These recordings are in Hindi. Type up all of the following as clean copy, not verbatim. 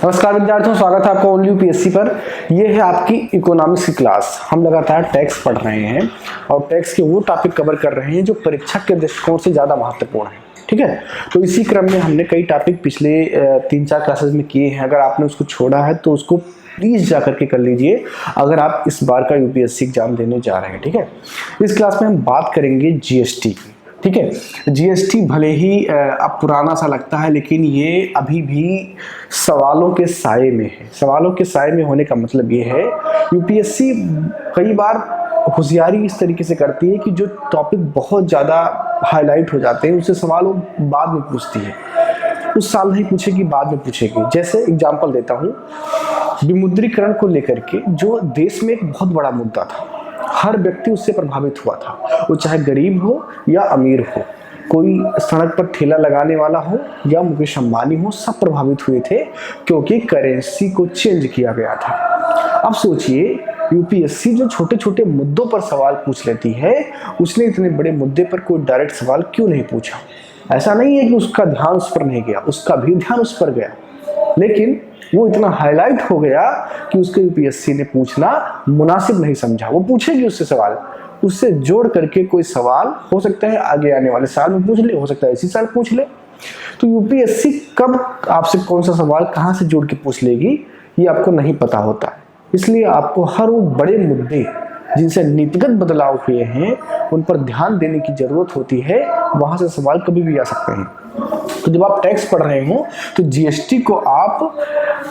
नमस्कार विद्यार्थियों, स्वागत है आपका ओनली यूपीएससी पर। यह है आपकी इकोनॉमिक्स की क्लास। हम लगातार टैक्स पढ़ रहे हैं और टैक्स के वो टॉपिक कवर कर रहे हैं जो परीक्षा के दृष्टिकोण से ज़्यादा महत्वपूर्ण है। ठीक है, तो इसी क्रम में हमने कई टॉपिक पिछले 3-4 क्लासेस में किए हैं। अगर आपने उसको छोड़ा है तो उसको प्लीज़ जा करके कर लीजिए, अगर आप इस बार का यूपीएससी एग्जाम देने जा रहे हैं। ठीक है, इस क्लास में हम बात करेंगे जीएसटी की। ठीक है, जीएसटी भले ही अब पुराना सा लगता है, लेकिन ये अभी भी सवालों के साए में है। सवालों के साए में होने का मतलब ये है, यूपीएससी कई बार होशियारी इस तरीके से करती है कि जो टॉपिक बहुत ज़्यादा हाईलाइट हो जाते हैं उससे सवाल वो बाद में पूछती है। उस साल नहीं पूछेगी, बाद में पूछेगी। जैसे एग्जाम्पल देता हूँ, विमुद्रीकरण को लेकर के जो देश में एक बहुत बड़ा मुद्दा था, हर व्यक्ति उससे प्रभावित हुआ था, वो चाहे गरीब हो या अमीर हो, कोई सड़क पर ठेला लगाने वाला हो या मुकेश अंबानी हो, सब प्रभावित हुए थे क्योंकि करेंसी को चेंज किया गया था। अब सोचिए, यूपीएससी जो छोटे छोटे मुद्दों पर सवाल पूछ लेती है, उसने इतने बड़े मुद्दे पर कोई डायरेक्ट सवाल क्यों नहीं पूछा? ऐसा नहीं है कि उसका ध्यान उस पर नहीं गया, उसका भी ध्यान उस पर गया, लेकिन वो इतना हाईलाइट हो गया कि उसके यूपीएससी ने पूछना मुनासिब नहीं समझा। वो पूछेगी उससे सवाल, उससे जोड़ करके कोई सवाल हो सकता है आगे आने वाले साल में पूछ ले, हो सकता है इसी साल पूछ ले। तो यूपीएससी कब आपसे कौन सा सवाल कहाँ से जोड़ के पूछ लेगी, ये आपको नहीं पता होता। इसलिए आपको हर वो बड़े मुद्दे जिनसे नीतिगत बदलाव हुए हैं उन पर ध्यान देने की जरूरत होती है। वहां से सवाल कभी भी आ सकते हैं। तो जब आप टैक्स पढ़ रहे हो तो जीएसटी को आप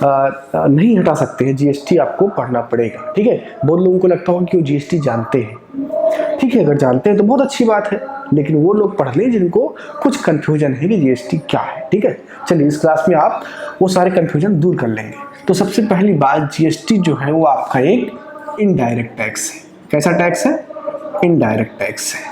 नहीं हटा सकते हैं, जीएसटी आपको पढ़ना पड़ेगा। ठीक है, बहुत लोगों को लगता होगा कि वो जीएसटी जानते हैं। ठीक है, अगर जानते हैं तो बहुत अच्छी बात है, लेकिन वो लोग पढ़ लें जिनको कुछ कंफ्यूजन है कि जीएसटी क्या है। ठीक है, चलिए इस क्लास में आप वो सारे कंफ्यूजन दूर कर लेंगे। तो सबसे पहली बात, जीएसटी जो है वो आपका एक इनडायरेक्ट टैक्स है। कैसा टैक्स है? इनडायरेक्ट टैक्स है।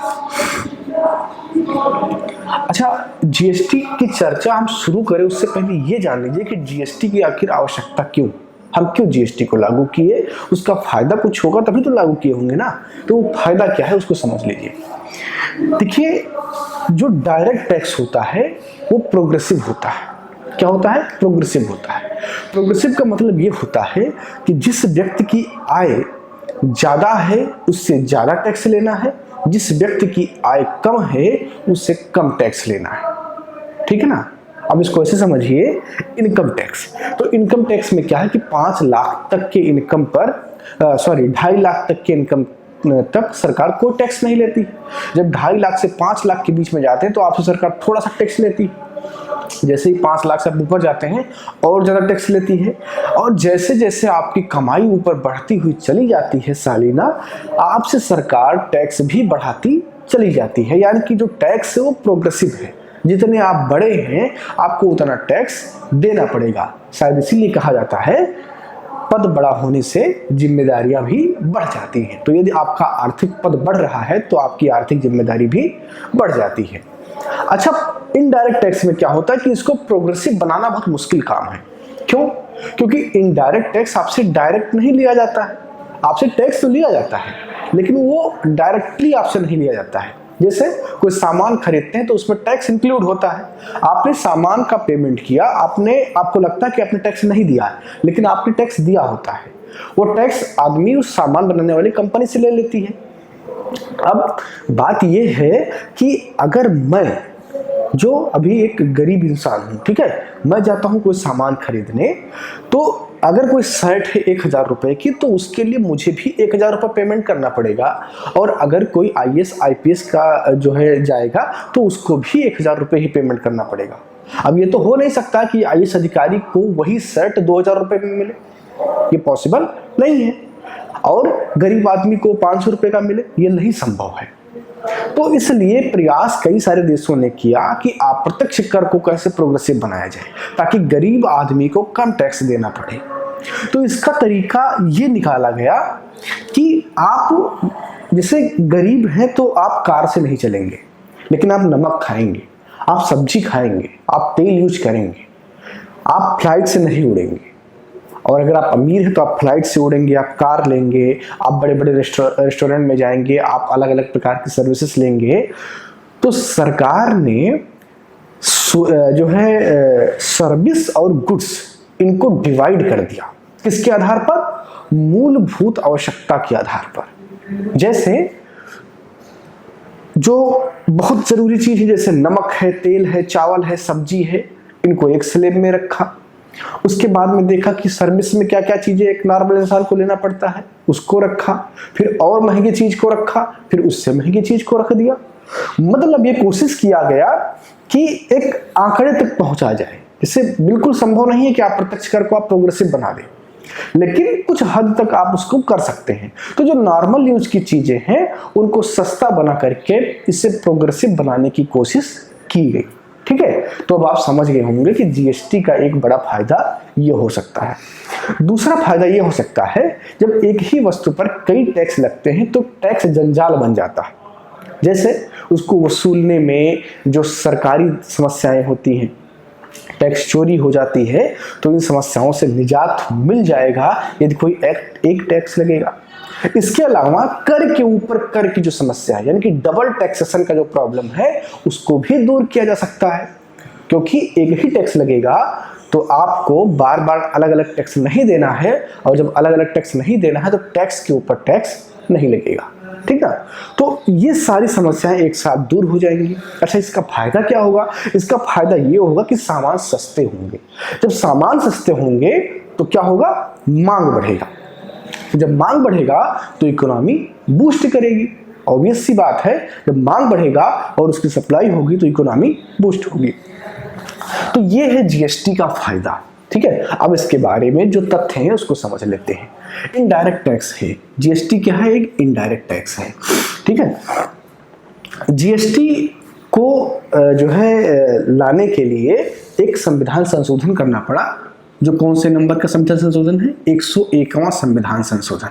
अच्छा, जीएसटी की चर्चा हम शुरू करें उससे पहले ये जान लीजिए कि जीएसटी की आखिर आवश्यकता क्यों, हम क्यों जीएसटी को लागू किए, उसका फायदा कुछ होगा तभी तो लागू किए होंगे ना। तो वो फायदा क्या है उसको समझ लीजिए। देखिए, जो डायरेक्ट टैक्स होता है वो प्रोग्रेसिव होता है। क्या होता है? प्रोग्रेसिव होता है। प्रोग्रेसिव का मतलब ये होता है कि जिस व्यक्ति की आय ज्यादा है उससे ज्यादा टैक्स लेना है, जिस व्यक्ति की आय कम है उससे कम टैक्स लेना है। ठीक है ना? अब इसको ऐसे समझिए, इनकम टैक्स। तो इनकम टैक्स में क्या है कि 5 लाख तक के इनकम पर 2.5 लाख तक के इनकम तक सरकार कोई टैक्स नहीं लेती। जब 2.5 लाख से 5 लाख के बीच में जाते हैं तो आपसे सरकार थोड़ा सा टैक्स लेती है। जैसे ही 5 लाख से ऊपर जाते हैं और ज़्यादा टैक्स लेती है। और जैसे जैसे आपकी कमाई ऊपर बढ़ती हुई चली जाती है सालीना, आपसे सरकार टैक्स भी बढ़ाती चली जाती है। यानी कि जो टैक्स है वो प्रोग्रेसिव है। जितने आप बड़े हैं आपको उतना टैक्स देना पड़ेगा। शायद इसीलिए कहा जाता है पद बड़ा होने से जिम्मेदारियां भी बढ़ जाती हैं। तो यदि आपका आर्थिक पद बढ़ रहा है तो आपकी आर्थिक जिम्मेदारी भी बढ़ जाती है। अच्छा, इनडायरेक्ट टैक्स में क्या होता है कि इसको प्रोग्रेसिव बनाना बहुत मुश्किल काम है। क्यों? क्योंकि इनडायरेक्ट टैक्स आपसे डायरेक्ट नहीं लिया जाता है। आपसे टैक्स तो लिया जाता है लेकिन वो डायरेक्टली आपसे नहीं लिया जाता है। जैसे कोई सामान खरीदते हैं तो उसमें टैक्स इंक्लूड होता है। आपने सामान का पेमेंट किया, आपको लगता है कि आपने टैक्स नहीं दिया है, लेकिन आपने टैक्स दिया होता है। वो टैक्स आदमी उस सामान बनाने वाली कंपनी से ले लेती है। अब बात यह है कि अगर मैं जो अभी एक गरीब इंसान हूं, ठीक है, मैं जाता हूं कोई सामान खरीदने, तो अगर कोई शर्ट है 1000 रुपए की तो उसके लिए मुझे भी 1000 रुपये पेमेंट करना पड़ेगा। और अगर कोई आईएएस आईपीएस का जो है जाएगा तो उसको भी 1000 रुपये ही पेमेंट करना पड़ेगा। अब ये तो हो नहीं सकता कि आईएएस अधिकारी को वही शर्ट 2000 रुपये में मिले, ये पॉसिबल नहीं है। और गरीब आदमी को 500 रुपये का मिले, ये नहीं संभव है। तो इसलिए प्रयास कई सारे देशों ने किया कि अप्रत्यक्ष कर को कैसे प्रोग्रेसिव बनाया जाए ताकि गरीब आदमी को कम टैक्स देना पड़े। तो इसका तरीका ये निकाला गया कि आप जैसे गरीब हैं तो आप कार से नहीं चलेंगे, लेकिन आप नमक खाएंगे, आप सब्जी खाएंगे, आप तेल यूज करेंगे, आप फ्लाइट से नहीं उड़ेंगे। और अगर आप अमीर हैं तो आप फ्लाइट से उड़ेंगे, आप कार लेंगे, आप बड़े बड़े रेस्टोरेंट में जाएंगे, आप अलग अलग प्रकार की सर्विसेज लेंगे। तो सरकार ने जो है सर्विस और गुड्स इनको डिवाइड कर दिया। किसके आधार पर? मूलभूत आवश्यकता के आधार पर। जैसे जो बहुत जरूरी चीज है, जैसे नमक है, तेल है, चावल है, सब्जी है, इनको एक स्लैब में रखा। उसके बाद में देखा कि सर्विस में क्या क्या चीजें एक नॉर्मल इंसान को लेना पड़ता है, उसको रखा। फिर और महंगी चीज को रखा, फिर उससे महंगी चीज को रख दिया। मतलब ये कोशिश किया गया कि एक आंकड़े तक पहुंचा जाए। इससे बिल्कुल संभव नहीं है कि आप प्रत्यक्ष कर को आप प्रोग्रेसिव बना दें, लेकिन कुछ हद तक आप उसको कर सकते हैं। तो जो नॉर्मल यूज की चीजें हैं उनको सस्ता बना करके इसे प्रोग्रेसिव बनाने की कोशिश की गई। ठीक है, तो अब आप समझ गए होंगे कि जीएसटी का एक बड़ा फायदा ये हो सकता है। दूसरा फायदा ये हो सकता है, जब एक ही वस्तु पर कई टैक्स लगते हैं तो टैक्स जंजाल बन जाता है। जैसे उसको वसूलने में जो सरकारी समस्याएं होती हैं, टैक्स चोरी हो जाती है, तो इन समस्याओं से निजात मिल जाएगा यदि कोई एक टैक्स लगेगा। इसके अलावा कर के ऊपर कर की जो समस्या है, यानी कि डबल टैक्सेशन का जो प्रॉब्लम है, उसको भी दूर किया जा सकता है। क्योंकि एक ही टैक्स लगेगा तो आपको बार बार अलग अलग टैक्स नहीं देना है, और जब अलग अलग टैक्स नहीं देना है तो टैक्स के ऊपर टैक्स नहीं लगेगा। ठीक है, तो ये सारी समस्याएं एक साथ दूर हो जाएंगी। अच्छा, इसका फायदा क्या होगा? इसका फायदा ये होगा कि सामान सस्ते होंगे। जब सामान सस्ते होंगे तो क्या होगा? मांग बढ़ेगा। जब मांग बढ़ेगा तो इकोनॉमी बूस्ट करेगी। ऑब्वियस सी बात है, जब मांग बढ़ेगा और उसकी सप्लाई होगी तो इकोनॉमी बूस्ट होगी। तो ये है जीएसटी का फायदा। ठीक है, अब इसके बारे में जो तथ्य हैं उसको समझ लेते हैं। इनडायरेक्ट टैक्स है जीएसटी। क्या है? एक इनडायरेक्ट टैक्स है। ठीक है, जीएसटी को जो है लाने के लिए एक संविधान संशोधन करना पड़ा। जो कौन से नंबर का संविधान संशोधन है? 101वां संविधान संशोधन।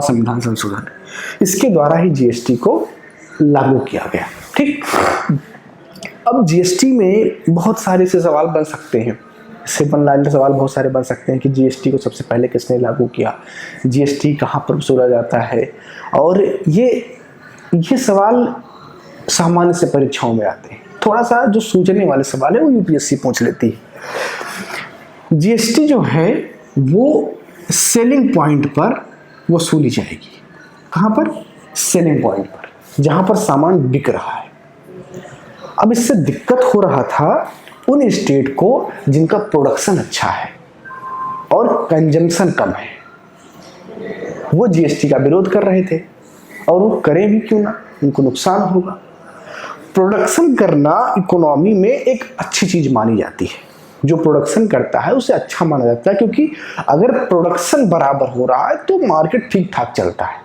संविधान संशोधन, इसके द्वारा ही जीएसटी को लागू किया गया। ठीक, अब जीएसटी में बहुत सारे से सवाल बन सकते हैं। सिंपल लाइन के सवाल बहुत सारे बन सकते हैं कि जीएसटी को सबसे पहले किसने लागू किया, जीएसटी कहाँ पर वसूला जाता है, और ये सवाल सामान्य से परीक्षाओं में आते हैं। थोड़ा सा जो सूझने वाले सवाल है वो यूपीएससी पूछ लेती है। जीएसटी जो है वो सेलिंग पॉइंट पर वसूली जाएगी। कहाँ पर? सेलिंग पॉइंट पर, जहां पर सामान बिक रहा है। अब इससे दिक्कत हो रहा था उन स्टेट को जिनका प्रोडक्शन अच्छा है और कंजम्पशन कम है। वो जीएसटी का विरोध कर रहे थे, और वो करें भी क्यों ना, उनको नुकसान होगा। प्रोडक्शन करना इकोनॉमी में एक अच्छी चीज मानी जाती है। जो प्रोडक्शन करता है उसे अच्छा माना जाता है, क्योंकि अगर प्रोडक्शन बराबर हो रहा है तो मार्केट ठीक ठाक चलता है।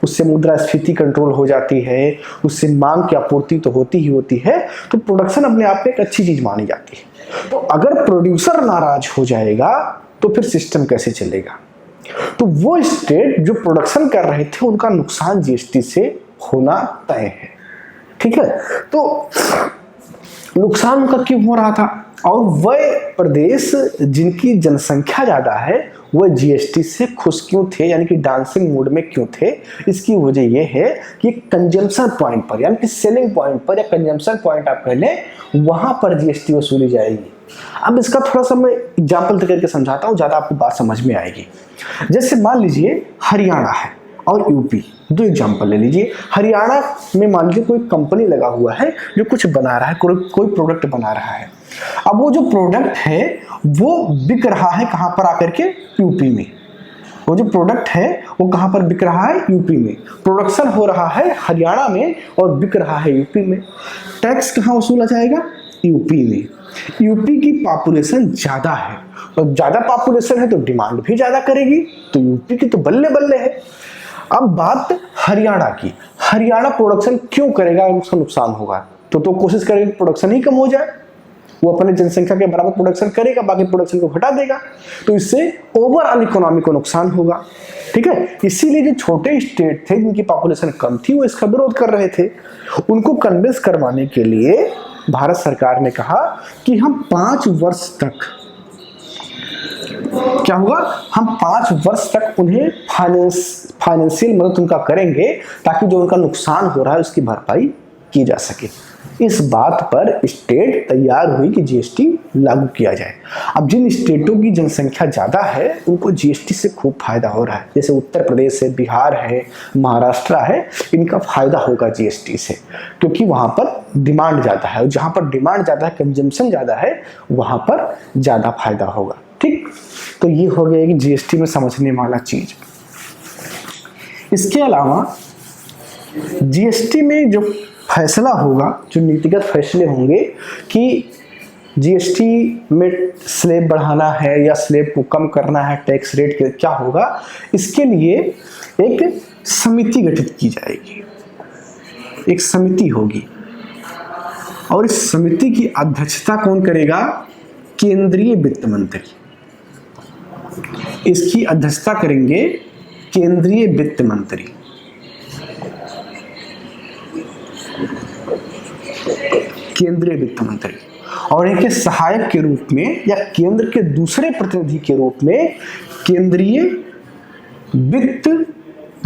उससे मुद्रास्फीति कंट्रोल हो जाती है, उससे मांग की आपूर्ति तो होती ही होती है। तो प्रोडक्शन अपने आप में एक अच्छी चीज मानी जाती है। तो अगर प्रोड्यूसर नाराज हो जाएगा तो फिर सिस्टम कैसे चलेगा? तो वो स्टेट जो प्रोडक्शन कर रहे थे उनका नुकसान जीएसटी से होना तय है। ठीक है, तो नुकसान उनका क्यों हो रहा था? और वह प्रदेश जिनकी जनसंख्या ज्यादा है वह जीएसटी से खुश क्यों थे, यानी कि डांसिंग मूड में क्यों थे? इसकी वजह यह है कि कंजम्पशन पॉइंट पर, यानी कि सेलिंग पॉइंट पर या कंजम्पशन पॉइंट आप कह लें, वहां पर जीएसटी वसूली जाएगी। अब इसका थोड़ा सा मैं एग्जाम्पल करके समझाता हूँ, ज्यादा आपको बात समझ में आएगी। जैसे मान लीजिए हरियाणा है और यूपी, दो एग्जाम्पल ले लीजिए। हरियाणा में मान लीजिए कोई कंपनी लगा हुआ है जो कुछ बना रहा है, कोई प्रोडक्ट बना रहा है। अब वो जो प्रोडक्ट है वो बिक रहा है कहां पर आकर के? यूपी में। वो जो प्रोडक्ट है वो कहां पर बिक रहा है? यूपी में। प्रोडक्शन हो रहा है हरियाणा में और बिक रहा है यूपी में। टैक्स कहां वसूला जाएगा? यूपी में। यूपी की पॉपुलेशन ज्यादा है, और ज्यादा पॉपुलेशन है तो डिमांड भी ज्यादा करेगी, तो यूपी की तो बल्ले बल्ले है। अब बात हरियाणा की, हरियाणा प्रोडक्शन क्यों करेगा? उसका नुकसान होगा तो कोशिश करेगा प्रोडक्शन ही कम हो जाए। वो अपने जनसंख्या के बराबर प्रोडक्शन करेगा, बाकी प्रोडक्शन को घटा देगा, तो इससे ओवरऑल इकोनॉमी को नुकसान होगा। ठीक है, इसीलिए जो छोटे स्टेट थे जिनकी पॉपुलेशन कम थी वो इसका विरोध कर रहे थे। उनको कन्विंस करवाने के लिए भारत सरकार ने कहा कि हम 5 वर्ष तक, क्या होगा, हम 5 वर्ष तक उन्हें फाइनेंशियल मदद उनका करेंगे ताकि जो उनका नुकसान हो रहा है उसकी भरपाई की जा सके। इस बात पर स्टेट तैयार हुई कि जीएसटी लागू किया जाए। अब जिन स्टेटों की जनसंख्या ज़्यादा है उनको जीएसटी से खूब फायदा हो रहा है, जैसे उत्तर प्रदेश है, बिहार है, महाराष्ट्र है, इनका फायदा होगा जीएसटी से, क्योंकि वहाँ पर डिमांड ज़्यादा है और जहाँ पर डिमांड ज़्यादा है, कंजम्पशन ज़्यादा है, वहाँ पर ज़्यादा फायदा होगा। ठीक, तो ये हो गया कि जीएसटी में समझने वाला चीज़। इसके अलावा जीएसटी में जो फैसला होगा, जो नीतिगत फैसले होंगे कि जीएसटी में स्लैब बढ़ाना है या स्लैब को कम करना है, टैक्स रेट के क्या होगा, इसके लिए एक समिति गठित की जाएगी, एक समिति होगी और इस समिति की अध्यक्षता कौन करेगा? केंद्रीय वित्त मंत्री। इसकी अध्यक्षता करेंगे केंद्रीय वित्त मंत्री। केंद्रीय वित्त मंत्री और इनके सहायक के रूप में या केंद्र के दूसरे प्रतिनिधि के रूप में केंद्रीय वित्त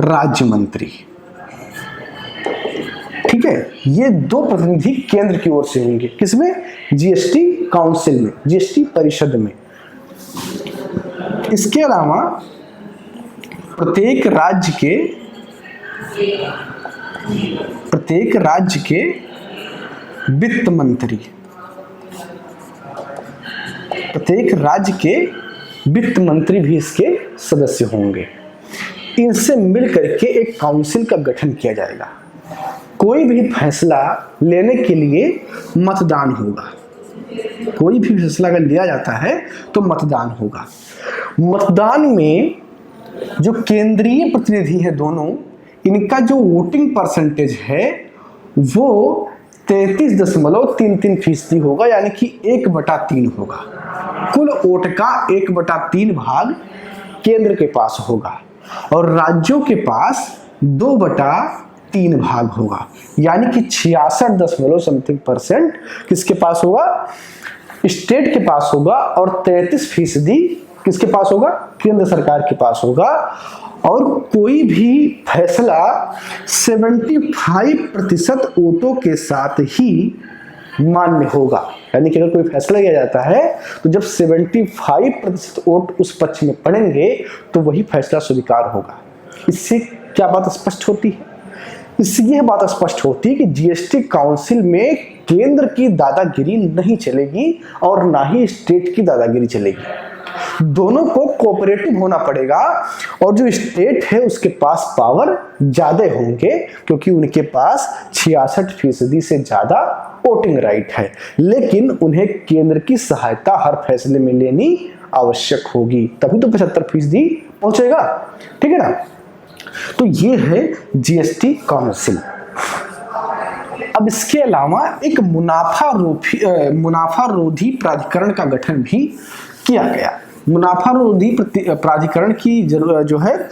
राज्य मंत्री। ठीक है, ये दो प्रतिनिधि केंद्र की ओर से होंगे। किसमें? जीएसटी काउंसिल में, जीएसटी परिषद में। इसके अलावा प्रत्येक राज्य के वित्त मंत्री, प्रत्येक राज्य के वित्त मंत्री भी इसके सदस्य होंगे। इनसे मिलकर के एक काउंसिल का गठन किया जाएगा। कोई भी फैसला लेने के लिए मतदान होगा। कोई भी फैसला अगर लिया जाता है तो मतदान होगा। मतदान में जो केंद्रीय प्रतिनिधि है दोनों, इनका जो वोटिंग परसेंटेज है वो 33.33% होगा, यानी कि 1/3 होगा। कुल वोट का 1/3 भाग केंद्र के पास होगा और राज्यों के पास 2/3 भाग होगा, यानी कि 66.something% किसके पास होगा? स्टेट के पास होगा और 33% किसके पास होगा? केंद्र सरकार के पास होगा। और कोई भी फैसला 75% वोटों के साथ ही मान्य होगा, यानी कि अगर कोई फैसला लिया जाता है तो जब 75% वोट उस पक्ष में पड़ेंगे तो वही फैसला स्वीकार होगा। इससे क्या बात स्पष्ट होती है? इससे यह बात स्पष्ट होती है कि जीएसटी काउंसिल में केंद्र की दादागिरी नहीं चलेगी और ना ही स्टेट की दादागिरी चलेगी। दोनों को कोऑपरेटिव होना पड़ेगा और जो स्टेट है उसके पास पावर ज्यादा होंगे, क्योंकि उनके पास 66% से ज्यादा वोटिंग राइट है, लेकिन उन्हें केंद्र की सहायता हर फैसले में लेनी आवश्यक होगी, तभी तो 75% पहुंचेगा। ठीक है ना? तो ये है जीएसटी काउंसिल। अब इसके अलावा एक मुनाफारोधी प्राधिकरण का गठन भी किया गया। मुनाफारोधी प्राधिकरण की जो है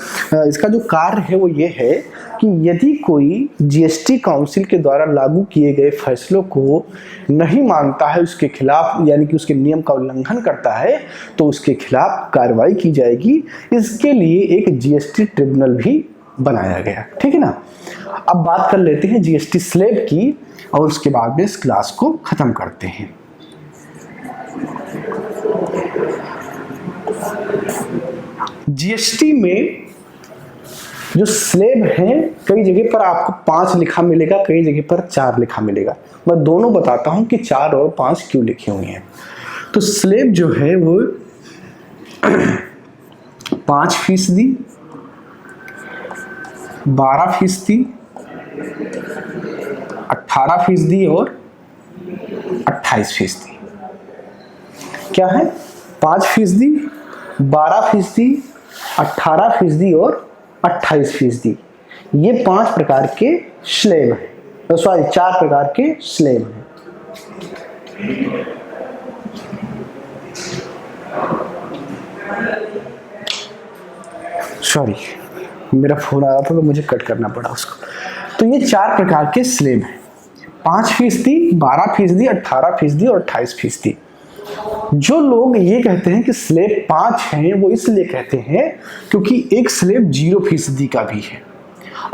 इसका जो कार्य है वो ये है कि यदि कोई जीएसटी काउंसिल के द्वारा लागू किए गए फैसलों को नहीं मानता है, उसके खिलाफ यानी कि उसके नियम का उल्लंघन करता है, तो उसके खिलाफ कार्रवाई की जाएगी। इसके लिए एक जीएसटी ट्रिब्यूनल भी बनाया गया। ठीक है ना? अब बात कर लेते हैं जीएसटी स्लैब की और उसके बाद में इस क्लास को खत्म करते हैं। जीएसटी में जो स्लैब है, कई जगह पर आपको 5 लिखा मिलेगा, कई जगह पर 4 लिखा मिलेगा। मैं दोनों बताता हूं कि 4 और 5 क्यों लिखे हुए हैं। तो स्लैब जो है वो 5%, 12%, 18% और 28%। क्या है? 5%, 12%, 18% और 28%। ये 5 प्रकार के स्लैब हैं, सॉरी 4 प्रकार के स्लैब हैं। सॉरी, मेरा फोन आ रहा था तो मुझे कट करना पड़ा उसको। तो ये 4 प्रकार के स्लैब हैं, 5%, 12%, 18% और 28%। जो लोग ये कहते हैं कि स्लैब 5 हैं, वो इसलिए कहते हैं क्योंकि एक स्लैब 0% का भी है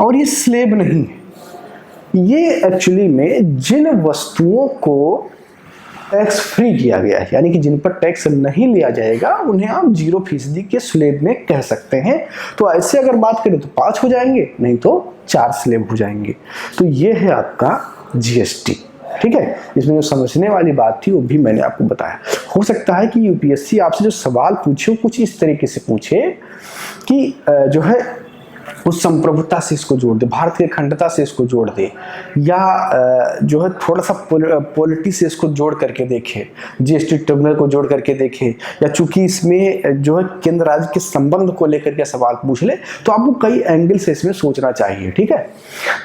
और ये स्लैब नहीं है। ये एक्चुअली में जिन वस्तुओं को टैक्स फ्री किया गया है, यानी कि जिन पर टैक्स नहीं लिया जाएगा, उन्हें आप 0% के स्लैब में कह सकते हैं। तो ऐसे अगर बात करें तो 5 हो जाएंगे, नहीं तो 4 स्लैब हो जाएंगे। तो ये है आपका जीएसटी। ठीक है, इसमें जो समझने वाली बात थी वो भी मैंने आपको बताया। हो सकता है कि यूपीएससी आपसे जो सवाल पूछे वो कुछ इस तरीके से पूछे कि जो है उस संप्रभुता से इसको जोड़ दे, भारत की अखंडता से इसको जोड़ दे, या जो है थोड़ा सा पॉलिटी से इसको जोड़ करके देखे, जीएसटी ट्रिब्यूनल को जोड़ करके देखे, या चूंकि इसमें जो है केंद्र राज्य के संबंध को लेकर के सवाल पूछ ले, तो आपको कई एंगल से इसमें सोचना चाहिए। ठीक है,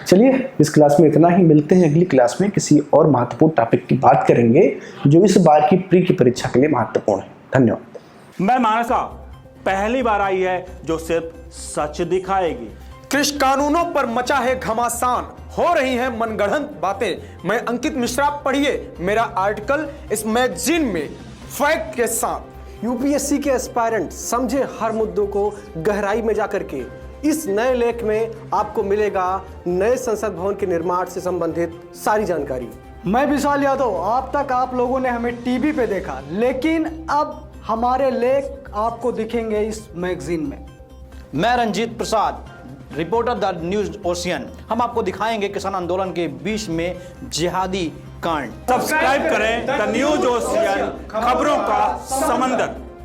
चलिए इस क्लास में इतना ही, मिलते हैं अगली क्लास में किसी और महत्वपूर्ण टॉपिक की बात करेंगे जो इस बार की प्री की परीक्षा के लिए महत्वपूर्ण है। धन्यवाद। मैं मानसा पहली बार आई है जो सिर्फ सच दिखाएगी। कृषि कानूनों पर मचा है घमासान, हो रही है मनगढ़ंत बातें। मैं अंकित मिश्रा, पढ़िए मेरा आर्टिकल इस मैगजीन में फैक्ट के साथ। यूपीएससी के एस्पायरेंट समझे हर मुद्दों को गहराई में जाकर के। इस नए लेख में आपको मिलेगा नए संसद भवन के निर्माण से संबंधित सारी जानकारी। मैं विशाल यादव, अब तक आप लोगों ने हमें टीवी पे देखा, लेकिन अब हमारे लेख आपको दिखेंगे इस मैगजीन में। मैं Ranjit Prasad, reporter the news ocean. हम आपको दिखाएंगे किसान आंदोलन के बीच में जिहादी कांड। सब्सक्राइब करें द न्यूज ओशियन, खबरों का समंदर।